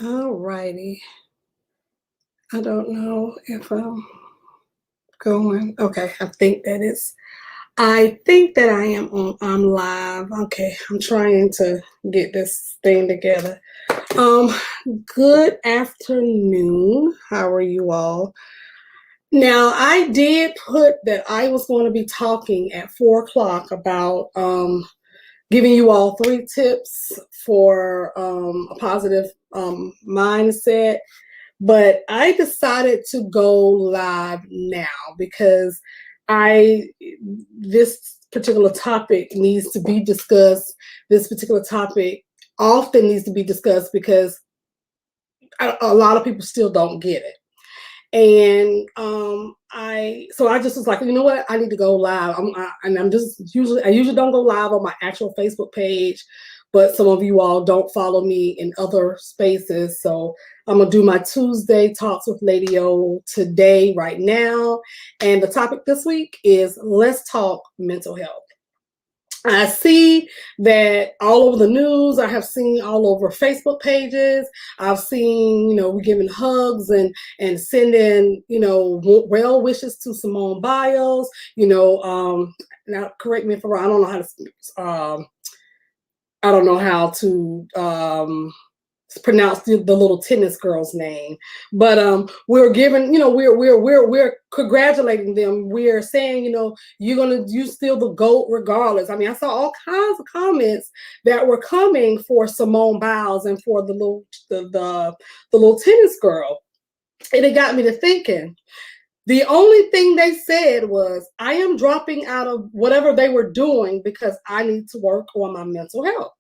All righty. I don't know if I'm going. Okay, I think that I am on. I'm live. Okay, I'm trying to get this thing together. Um, Good afternoon. How are you all? Now, I did put that I was going to be talking at 4 o'clock about giving you all 3 tips for a positive mindset. But I decided to go live now because I this particular topic needs to be discussed. This particular topic often needs to be discussed because a lot of people still don't get it. And I just was like, you know what, I need to go live. I'm just I usually don't go live on my actual Facebook page, but some of you all don't follow me in other spaces, so I'm gonna do my Tuesday talks with Lady O today right now. And the topic this week is let's talk mental health. I see that all over the news. I have seen all over Facebook pages. I've seen, we're giving hugs and sending, well wishes to Simone Biles. Now correct me if I'm wrong. I don't know how to pronounce the little tennis girl's name, but we're giving, we're congratulating them. We're saying, you still the GOAT regardless. I mean, I saw all kinds of comments that were coming for Simone Biles and for the little tennis girl, and it got me to thinking. The only thing they said was, I am dropping out of whatever they were doing because I need to work on my mental health.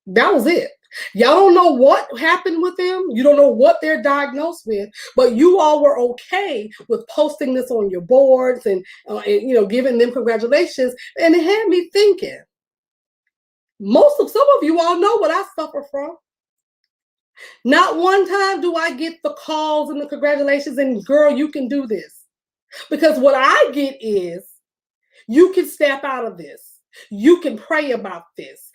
That was it. Y'all don't know what happened with them. You don't know what they're diagnosed with, but you all were okay with posting this on your boards and giving them congratulations. And it had me thinking, some of you all know what I suffer from. Not one time do I get the calls and the congratulations and girl, you can do this. Because what I get is, you can step out of this. You can pray about this.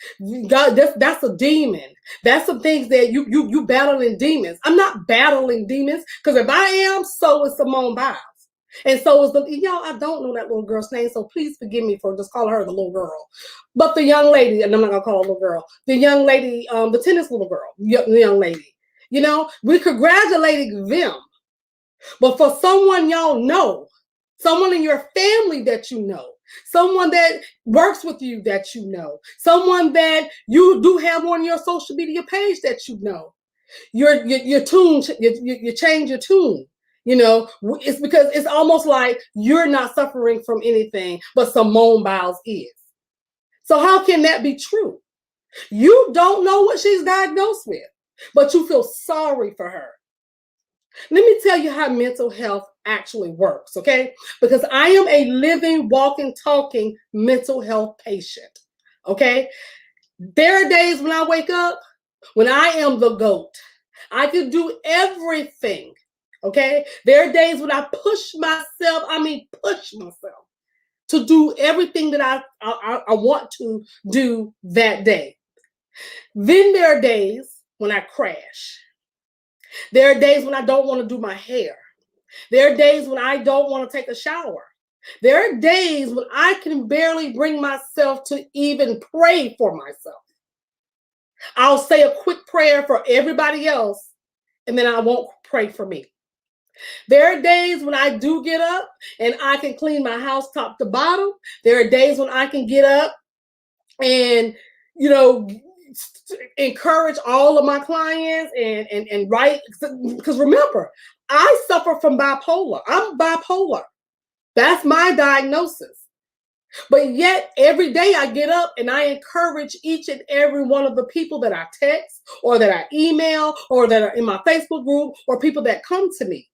God, that's a demon. That's some things that you battling demons. I'm not battling demons, because if I am, so is Simone Biles. And so is I don't know that little girl's name, so please forgive me for just calling her the little girl. But the young lady, and I'm not gonna call her little girl, the young lady, the tennis little girl, the young lady. We're congratulating them. But for someone y'all know, someone in your family that you know, someone that works with you that you know, someone that you do have on your social media page that you know, your tune, you change your tune. It's because it's almost like you're not suffering from anything, but Simone Biles is. So how can that be true? You don't know what she's diagnosed with, but you feel sorry for her. Let me tell you how mental health actually works, okay? Because I am a living, walking, talking mental health patient, okay? There are days when I wake up, when I am the GOAT. I can do everything, okay? There are days when I push myself to do everything that I want to do that day. Then there are days when I crash. There are days when I don't want to do my hair. There are days when I don't want to take a shower. There are days when I can barely bring myself to even pray for myself. I'll say a quick prayer for everybody else, and then I won't pray for me. There are days when I do get up and I can clean my house top to bottom. There are days when I can get up and, encourage all of my clients and write. Because remember, I suffer from bipolar. I'm bipolar. That's my diagnosis. But yet every day I get up and I encourage each and every one of the people that I text or that I email or that are in my Facebook group or people that come to me.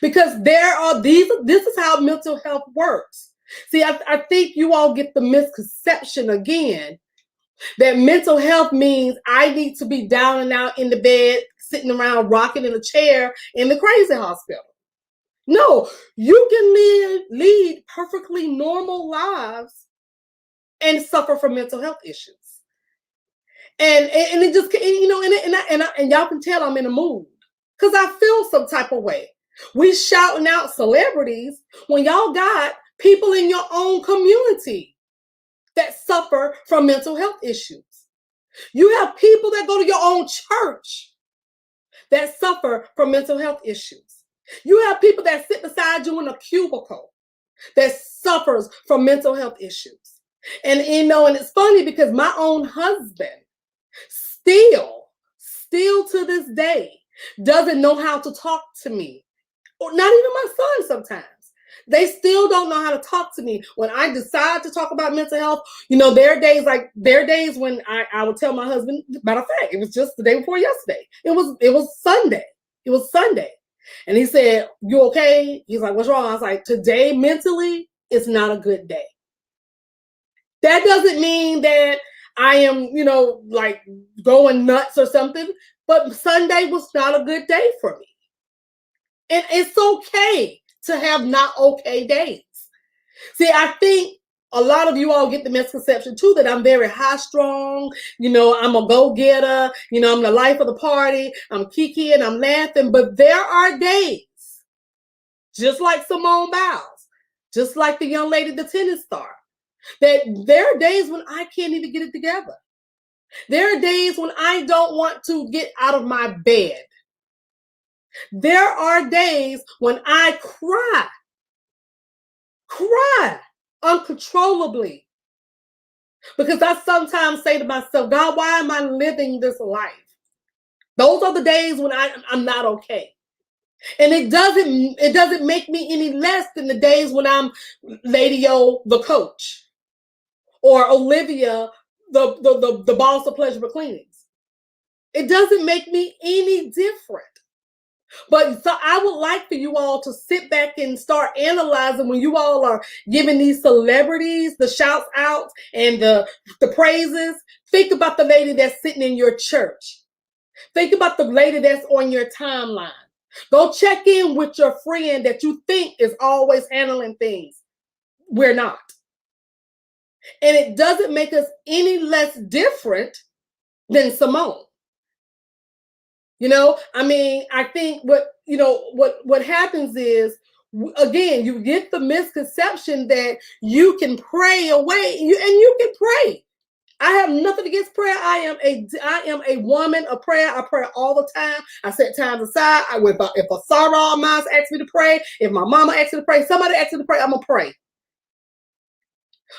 Because this is how mental health works. See, I think you all get the misconception again that mental health means I need to be down and out in the bed, sitting around rocking in a chair in the crazy hospital. No, you can lead perfectly normal lives and suffer from mental health issues. And it just, and y'all can tell I'm in a mood because I feel some type of way. We shouting out celebrities when y'all got people in your own community that suffer from mental health issues. You have people that go to your own church that suffer from mental health issues. You have people that sit beside you in a cubicle that suffers from mental health issues. And and it's funny because my own husband still to this day doesn't know how to talk to me, or not even my son sometimes. They still don't know how to talk to me when I decide to talk about mental health. There are days when I would tell my husband, matter of fact, it was just the day before yesterday. It was Sunday. It was Sunday. And he said, "You okay?" He's like, "What's wrong?" I was like, "Today mentally, it's not a good day." That doesn't mean that I am, like going nuts or something, but Sunday was not a good day for me. And it's okay to have not okay days. See, I think a lot of you all get the misconception too that I'm very high strung, I'm a go-getter, I'm the life of the party, I'm kiki and I'm laughing, but there are days, just like Simone Biles, just like the young lady, the tennis star, that there are days when I can't even get it together. There are days when I don't want to get out of my bed. There are days when I cry uncontrollably. Because I sometimes say to myself, God, why am I living this life? Those are the days when I'm not okay. And it doesn't make me any less than the days when I'm Lady O, the coach, or Olivia, the boss of Pleasurable Cleanings. It doesn't make me any different. But so I would like for you all to sit back and start analyzing when you all are giving these celebrities the shouts out and the praises. Think about the lady that's sitting in your church. Think about the lady that's on your timeline. Go check in with your friend that you think is always handling things. We're not. And it doesn't make us any less different than Simone. I think what happens is, again, you get the misconception that you can pray away, and you can pray. I have nothing against prayer. I am a woman of prayer. I pray all the time. I set times aside. If a sorrow of mine asks me to pray, if my mama asks me to pray, somebody asks me to pray, I'm gonna pray.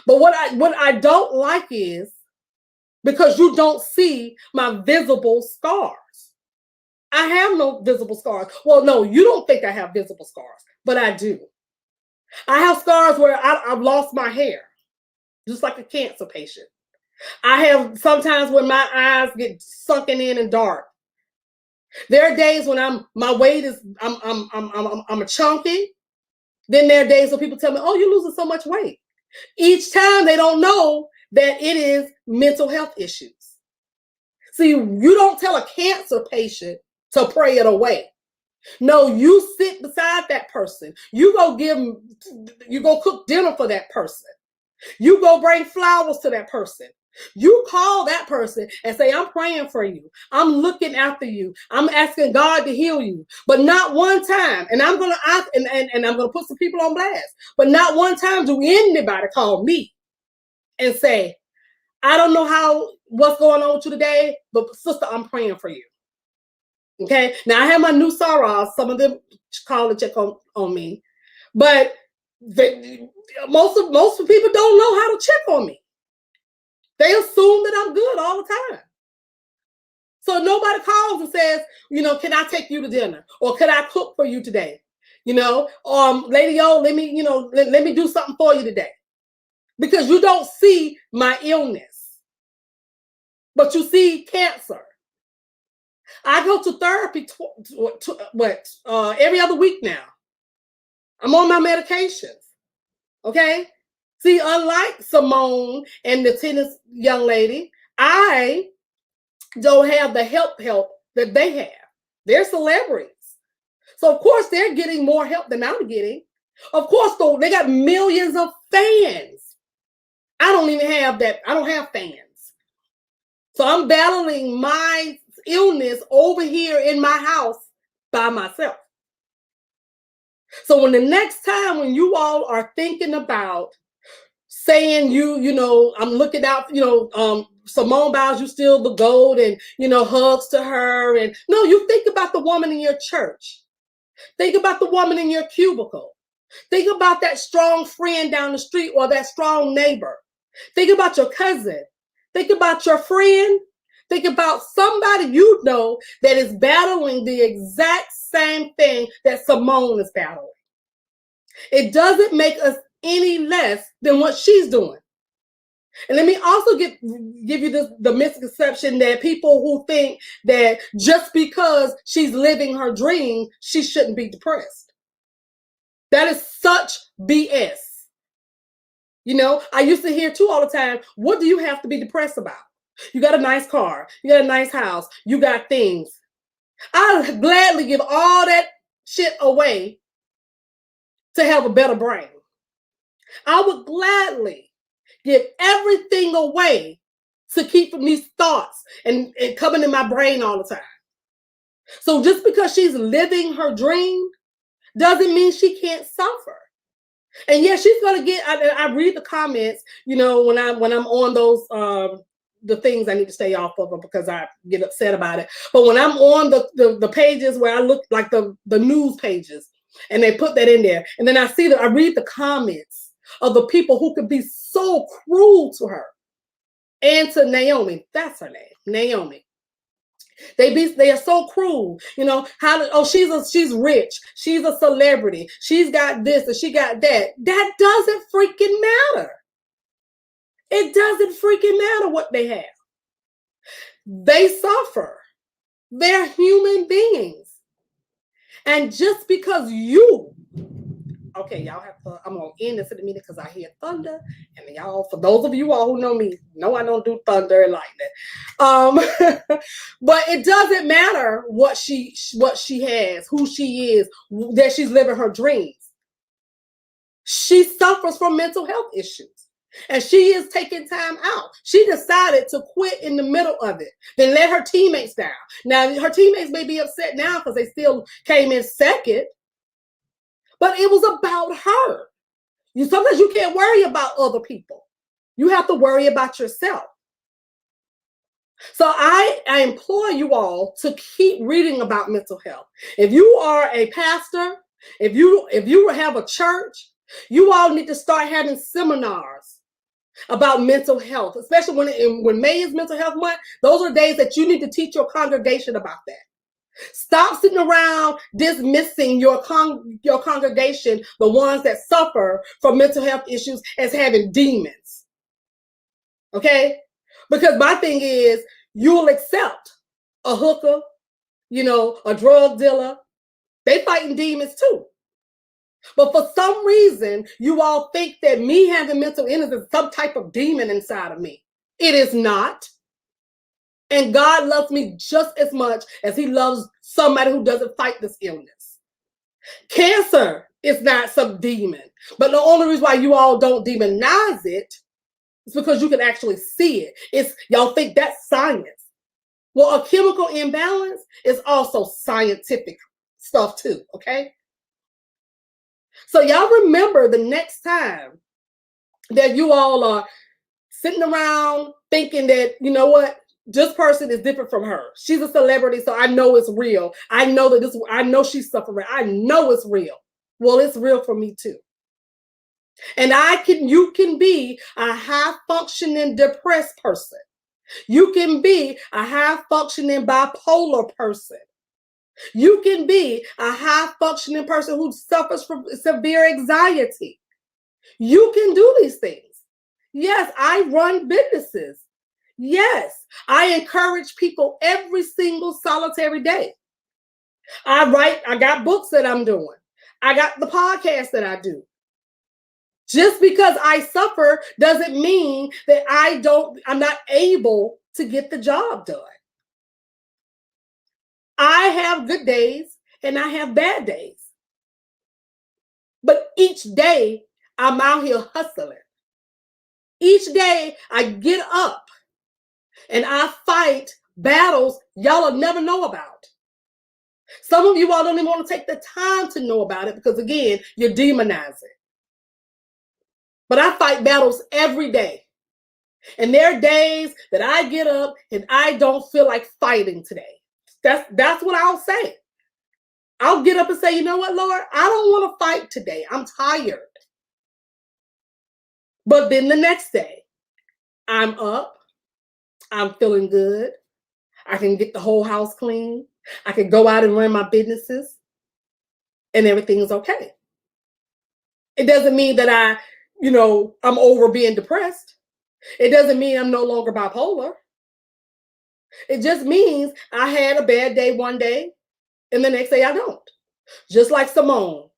But what I don't like is because you don't see my visible scars. I have no visible scars. Well, no, you don't think I have visible scars, but I do. I have scars where I've lost my hair, just like a cancer patient. I have sometimes when my eyes get sunken in and dark. There are days when my weight is I'm a chunky. Then there are days when people tell me, "Oh, you're losing so much weight." Each time they don't know that it is mental health issues. See, you don't tell a cancer patient to pray it away. No, you sit beside that person. You go cook dinner for that person. You go bring flowers to that person. You call that person and say, "I'm praying for you. I'm looking after you. I'm asking God to heal you." But not one time, and I'm gonna ask, and I'm gonna put some people on blast, but not one time do anybody call me and say, "I don't know what's going on with you today, but sister, I'm praying for you." Okay. Now I have my new sorrows. Some of them call and check on me, but most people don't know how to check on me. They assume that I'm good all the time. So nobody calls and says, "Can I take you to dinner? Or can I cook for you today? Lady O, let me do something for you today." Because you don't see my illness, but you see cancer. I go to therapy every other week now. I'm on my medications. Okay? See, unlike Simone and the tennis young lady, I don't have the help that they have. They're celebrities. So of course they're getting more help than I'm getting. Of course, though, they got millions of fans. I don't even have that. I don't have fans. So I'm battling my illness over here in my house by myself. So when the next time when you all are thinking about saying I'm looking out, Simone Biles, you still the gold, and hugs to her, and no, you think about the woman in your church. Think about the woman in your cubicle. Think about that strong friend down the street or that strong neighbor. Think about your cousin. Think about your friend. Think about somebody you know that is battling the exact same thing that Simone is battling. It doesn't make us any less than what she's doing. And let me also give you the misconception that people who think that just because she's living her dream, she shouldn't be depressed. That is such BS. I used to hear too all the time, what do you have to be depressed about? You got a nice car, you got a nice house, you got things. I'll gladly give all that shit away to have a better brain. I would gladly give everything away to keep from these thoughts and coming in my brain all the time. So just because she's living her dream doesn't mean she can't suffer. And yeah, she's gonna get. I read the comments, when I'm on those the things I need to stay off of because I get upset about it. But when I'm on the pages where I look like the news pages, and they put that in there, and then I read the comments of the people who could be so cruel to her and to Naomi. That's her name, Naomi. They are so cruel, she's rich, she's a celebrity, she's got this and she got that. That doesn't freaking matter. It doesn't freaking matter what they have. They suffer. They're human beings. And just because okay, y'all I'm gonna end this in a minute because I hear thunder, and y'all, for those of you all who know me, know I don't do thunder and lightning. But it doesn't matter what she has, who she is, that she's living her dreams. She suffers from mental health issues, and she is taking time out. She decided to quit in the middle of it, then let her teammates down. Now her teammates may be upset now because they still came in second. But it was about her. Sometimes you can't worry about other people. You have to worry about yourself. So I implore you all to keep reading about mental health. If you are a pastor, if you have a church, you all need to start having seminars about mental health, especially when May is Mental Health Month. Those are days that you need to teach your congregation about that. Stop sitting around dismissing your congregation, the ones that suffer from mental health issues, as having demons. Okay? Because my thing is, you'll accept a hooker, a drug dealer. They fighting demons too. But for some reason, you all think that me having mental illness is some type of demon inside of me. It is not. And God loves me just as much as he loves somebody who doesn't fight this illness. Cancer is not some demon. But the only reason why you all don't demonize it is because you can actually see it. Y'all think that's science. Well, a chemical imbalance is also scientific stuff too, okay? So y'all remember the next time that you all are sitting around thinking that, this person is different from her. She's a celebrity, so I know it's real. I know she's suffering. I know it's real. Well, it's real for me too. And you can be a high-functioning depressed person. You can be a high-functioning bipolar person. You can be a high-functioning person who suffers from severe anxiety. You can do these things. Yes, I run businesses. Yes, I encourage people every single solitary day. I got books that I'm doing. I got the podcast that I do. Just because I suffer doesn't mean that I'm not able to get the job done. I have good days and I have bad days. But each day I'm out here hustling. Each day I get up And I fight battles y'all will never know about. Some of you all don't even want to take the time to know about it because, again, you're demonizing. But I fight battles every day. And there are days that I get up and I don't feel like fighting today. That's what I'll say. I'll get up and say, you know what, Lord, I don't want to fight today. I'm tired. But then the next day, I'm up. I'm feeling good. I can get the whole house clean. I can go out and run my businesses and everything is okay. It doesn't mean that I'm over being depressed. It doesn't mean I'm no longer bipolar. It just means I had a bad day one day and the next day I don't. Just like Simone.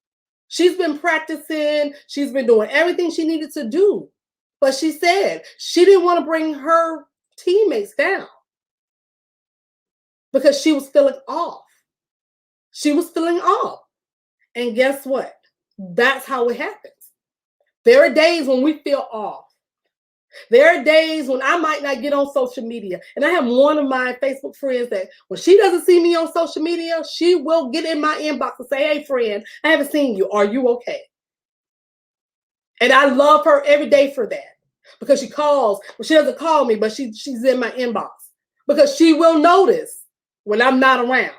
She's been practicing. She's been doing everything she needed to do. But she said she didn't want to bring her teammates down because she was feeling off. She was feeling off. And guess what? That's how it happens. There are days when we feel off. There are days when I might not get on social media. And I have one of my Facebook friends that when she doesn't see me on social media, she will get in my inbox and say, hey, friend, I haven't seen you. Are you okay? And I love her every day for that because she calls. Well, she doesn't call me, but she's in my inbox because she will notice when I'm not around.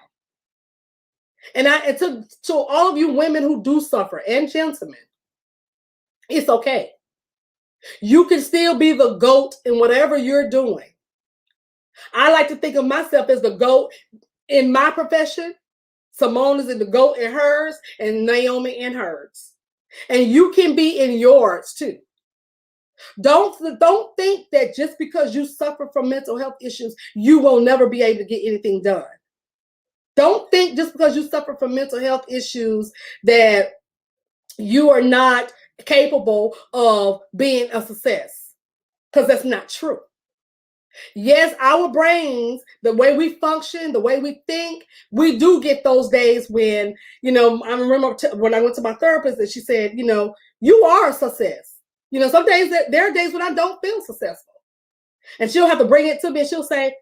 And to all of you women who do suffer and gentlemen, it's okay. You can still be the GOAT in whatever you're doing. I like to think of myself as the GOAT in my profession. Simone is in the GOAT in hers, and Naomi in hers. And you can be in yours too. Don't think that just because you suffer from mental health issues, you will never be able to get anything done. Don't think just because you suffer from mental health issues that you are not capable of being a success, because that's not true. Yes, our brains, the way we function, the way we think, we do get those days when, I remember when I went to my therapist and she said, you are a success. Some days there are days when I don't feel successful. And she'll have to bring it to me and she'll say,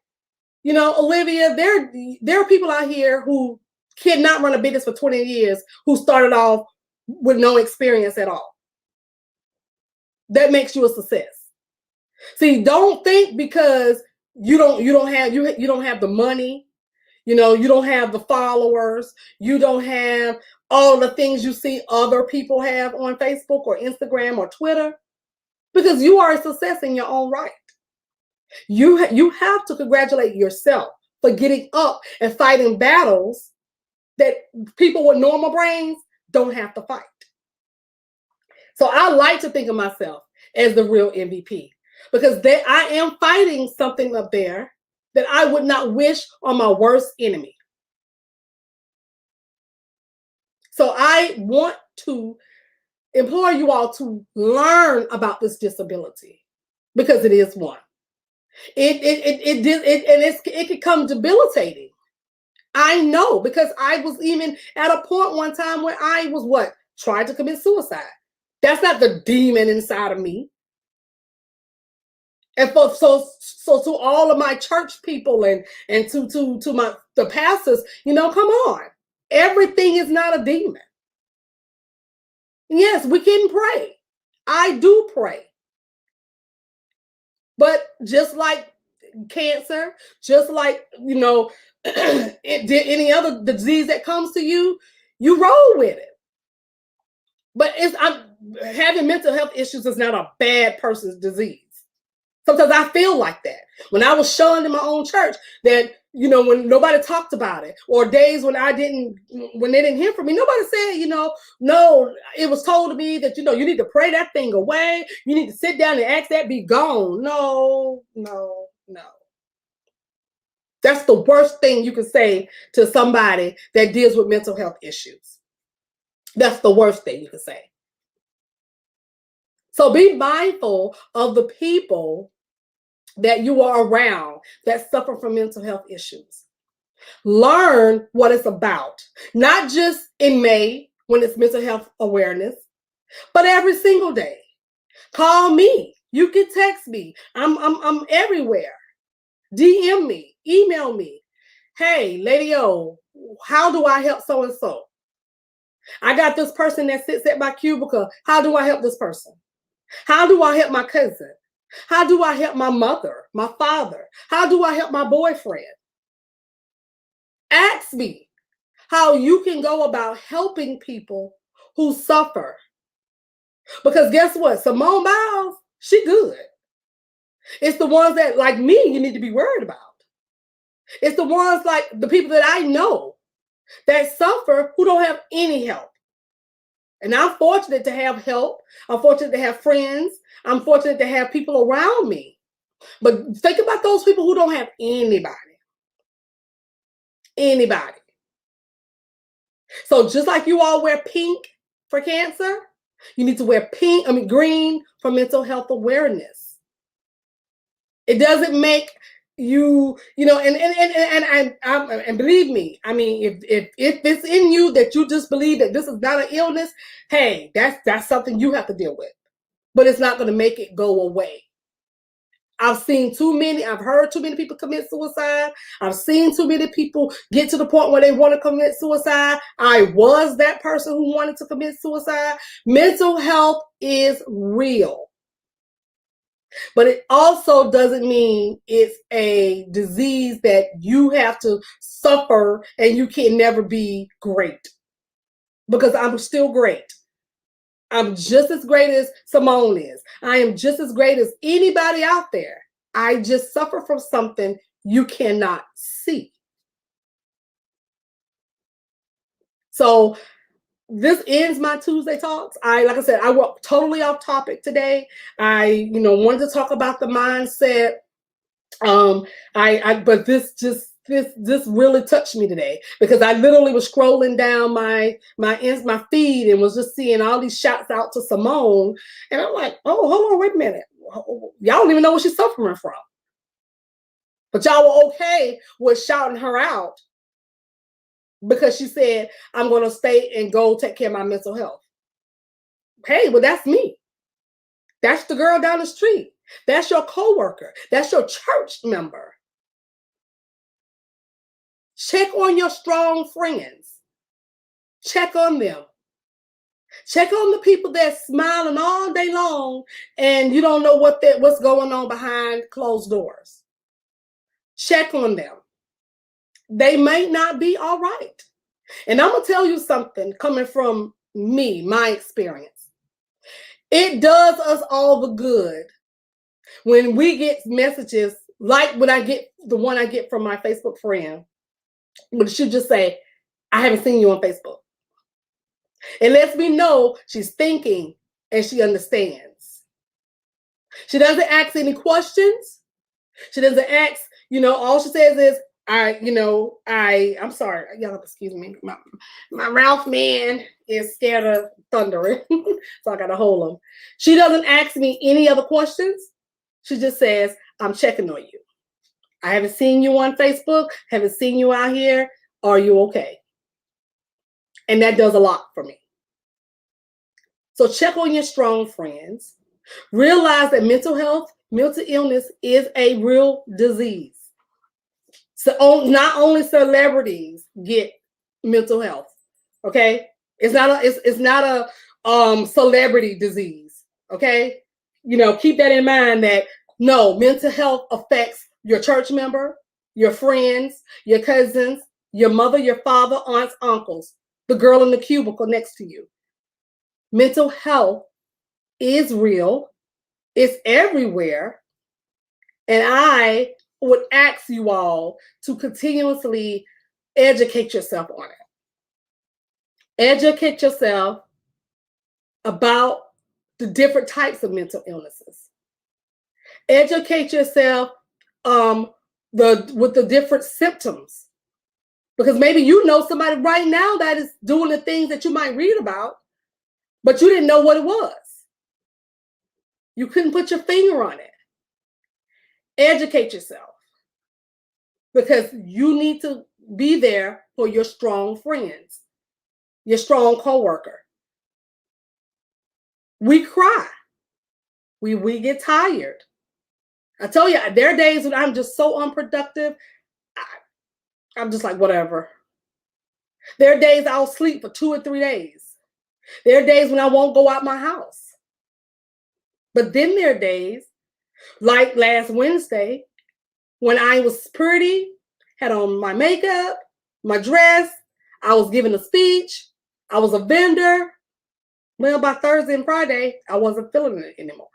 Olivia, there are people out here who cannot run a business for 20 years who started off with no experience at all. That makes you a success. See, don't think because you don't have the money, you don't have the followers, you don't have all the things you see other people have on Facebook or Instagram or Twitter, because you are a success in your own right. You have to congratulate yourself for getting up and fighting battles that people with normal brains don't have to fight. So I like to think of myself as the real MVP because I am fighting something up there that I would not wish on my worst enemy. So I want to implore you all to learn about this disability because it is one. It could come debilitating. I know, because I was even at a point one time where I was trying to commit suicide. That's not the demon inside of me. And so to all of my church people and to the pastors, come on. Everything is not a demon. Yes, we can pray. I do pray. But just like cancer, just like, any other disease that comes to you, you roll with it. But having mental health issues is not a bad person's disease. Sometimes I feel like that. When I was shunned in my own church, that, when nobody talked about it, or days when they didn't hear from me, nobody said, no, it was told to me that, you need to pray that thing away. You need to sit down and ask that be gone. No. That's the worst thing you can say to somebody that deals with mental health issues. That's the worst thing you can say. So be mindful of the people that you are around that suffer from mental health issues. Learn what it's about, not just in May when it's mental health awareness, but every single day. Call me. You can text me. I'm everywhere. DM me, email me. Hey, Lady O, how do I help so and so? I got this person that sits at my cubicle. How do I help this person? How do I help my cousin? How do I help my mother, my father? How do I help my boyfriend? Ask me how you can go about helping people who suffer. Because guess what? Simone Biles, she good. It's the ones that, like me, you need to be worried about. It's the ones like the people that I know that suffer who don't have any help. And I'm fortunate to have help. I'm fortunate to have friends. I'm fortunate to have people around me. But think about those people who don't have anybody. Anybody. So just like you all wear pink for cancer, you need to wear green for mental health awareness. It doesn't make you, and believe me, I mean, if it's in you that you just believe that this is not an illness, hey, that's something you have to deal with. But it's not going to make it go away. I've heard too many people commit suicide. I've seen too many people get to the point where they want to commit suicide. I was that person who wanted to commit suicide. Mental health is real. But it also doesn't mean it's a disease that you have to suffer and you can never be great. Because I'm still great. I'm just as great as Simone is. I am just as great as anybody out there. I just suffer from something you cannot see. So this ends my Tuesday talks. Like I said, I went totally off topic today. I wanted to talk about the mindset. But this really touched me today because I literally was scrolling down my feed and was just seeing all these shouts out to Simone, and I'm like, oh, hold on, wait a minute, y'all don't even know what she's suffering from, but y'all were okay with shouting her out because she said, I'm going to stay and go take care of my mental health. Hey, well, that's me. That's the girl down the street. That's your coworker. That's your church member. Check on your strong friends. Check on them. Check on the people that's smiling all day long and you don't know what's going on behind closed doors. Check on them. They may not be all right. And I'm going to tell you something coming from me, my experience. It does us all the good when we get messages like when I get the one I get from my Facebook friend, but she'll just say, I haven't seen you on Facebook. It lets me know she's thinking and she understands. She doesn't ask any questions. She doesn't ask, all she says is, I'm sorry, y'all excuse me. My Ralph man is scared of thundering, so I gotta hold him. She doesn't ask me any other questions. She just says, I'm checking on you. I haven't seen you on Facebook, haven't seen you out here. Are you okay? And that does a lot for me. So check on your strong friends. Realize that mental illness is a real disease. So not only celebrities get mental health, okay? It's not a celebrity disease, okay? Keep that in mind that no, mental health affects your church member, your friends, your cousins, your mother, your father, aunts, uncles, the girl in the cubicle next to you. Mental health is real. It's everywhere. And I would ask you all to continuously educate yourself on it. Educate yourself about the different types of mental illnesses. Educate yourself with the different symptoms. Because maybe you know somebody right now that is doing the things that you might read about, but you didn't know what it was. You couldn't put your finger on it. Educate yourself. Because you need to be there for your strong friends, your strong coworker. We cry. We get tired. I tell you, there are days when I'm just so unproductive. I'm just like, whatever. There are days I'll sleep for 2 or 3 days. There are days when I won't go out my house. But then there are days, like last Wednesday, when I was pretty, had on my makeup, my dress, I was giving a speech, I was a vendor. Well, by Thursday and Friday, I wasn't feeling it anymore.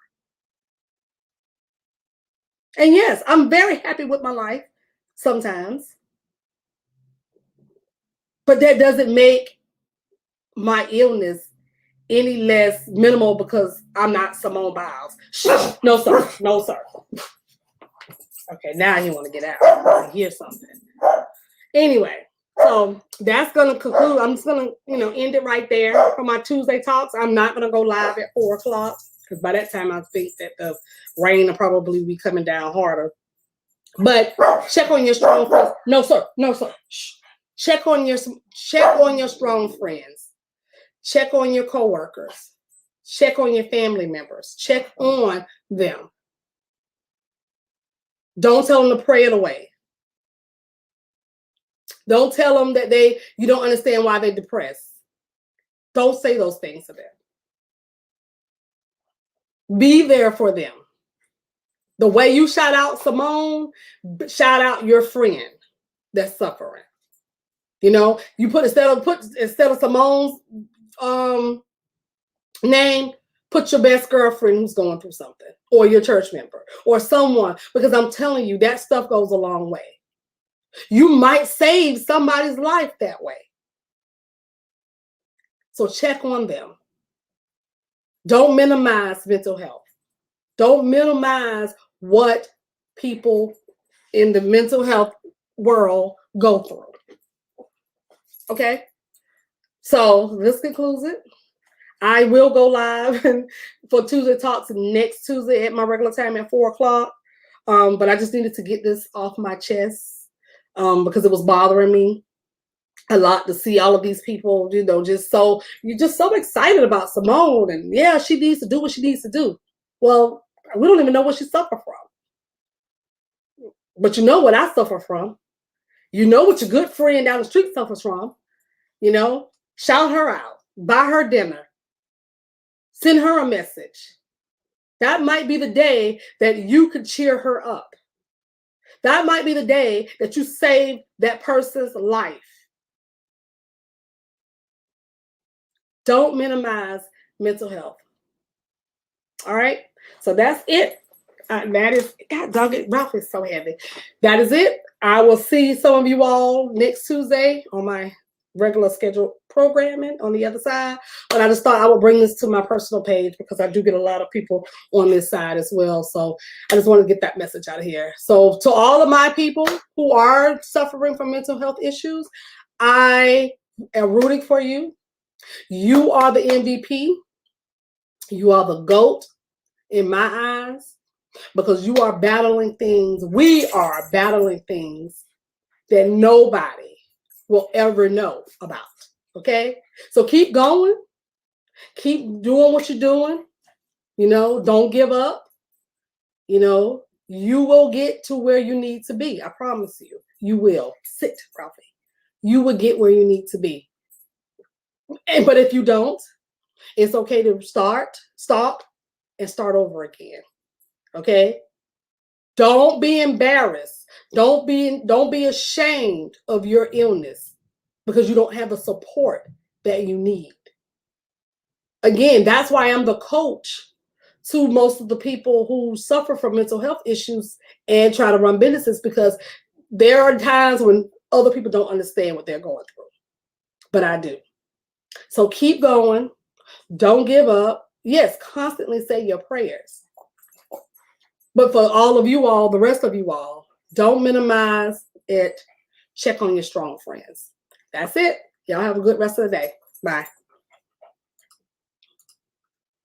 And yes, I'm very happy with my life sometimes. But that doesn't make my illness any less minimal because I'm not Simone Biles. No, sir. No, sir. Okay, now you want to get out. I hear something. Anyway, so that's going to conclude. I'm just going to, end it right there for my Tuesday talks. I'm not going to go live at 4 o'clock because by that time I think that the rain will probably be coming down harder. But check on your strong friends. No, sir. No, sir. Shh. Check on your strong friends. Check on your coworkers. Check on your family members. Check on them. Don't tell them to pray it away. Don't tell them that you don't understand why they're depressed. Don't say those things to them. Be there for them. The way you shout out Simone, shout out your friend that's suffering. You put instead of Simone's name, put your best girlfriend who's going through something, or your church member, or someone, because I'm telling you, that stuff goes a long way. You might save somebody's life that way. So check on them. Don't minimize mental health. Don't minimize what people in the mental health world go through. Okay? So this concludes it. I will go live for Tuesday Talks next Tuesday at my regular time at 4 o'clock. But I just needed to get this off my chest because it was bothering me a lot to see all of these people, you're just so excited about Simone, and yeah, she needs to do what she needs to do. Well, we don't even know what she suffered from. But you know what I suffer from. You know what your good friend down the street suffers from. Shout her out, buy her dinner, send her a message. That might be the day that you could cheer her up. That might be the day that you save that person's life. Don't minimize mental health. All right. So that's it. That is, God dog it, Ralph is so heavy. That is it. I will see some of you all next Tuesday on my regular scheduled programming on the other side. But I just thought I would bring this to my personal page because I do get a lot of people on this side as well. So I just want to get that message out of here. So to all of my people who are suffering from mental health issues, I am rooting for you. You are the MVP. You are the GOAT in my eyes because you are battling things. We are battling things that nobody will ever know about. Okay? So keep going. Keep doing what you're doing. Don't give up. You will get to where you need to be. I promise you. You will. Sit, Ralphie. You will get where you need to be. But if you don't, it's okay to stop, and start over again. Okay? Don't be embarrassed. Don't be ashamed of your illness because you don't have the support that you need. Again, that's why I'm the coach to most of the people who suffer from mental health issues and try to run businesses, because there are times when other people don't understand what they're going through. But I do. So keep going. Don't give up. Yes, constantly say your prayers. But for all of you all, the rest of you all, don't minimize it. Check on your strong friends. That's it. Y'all have a good rest of the day. Bye.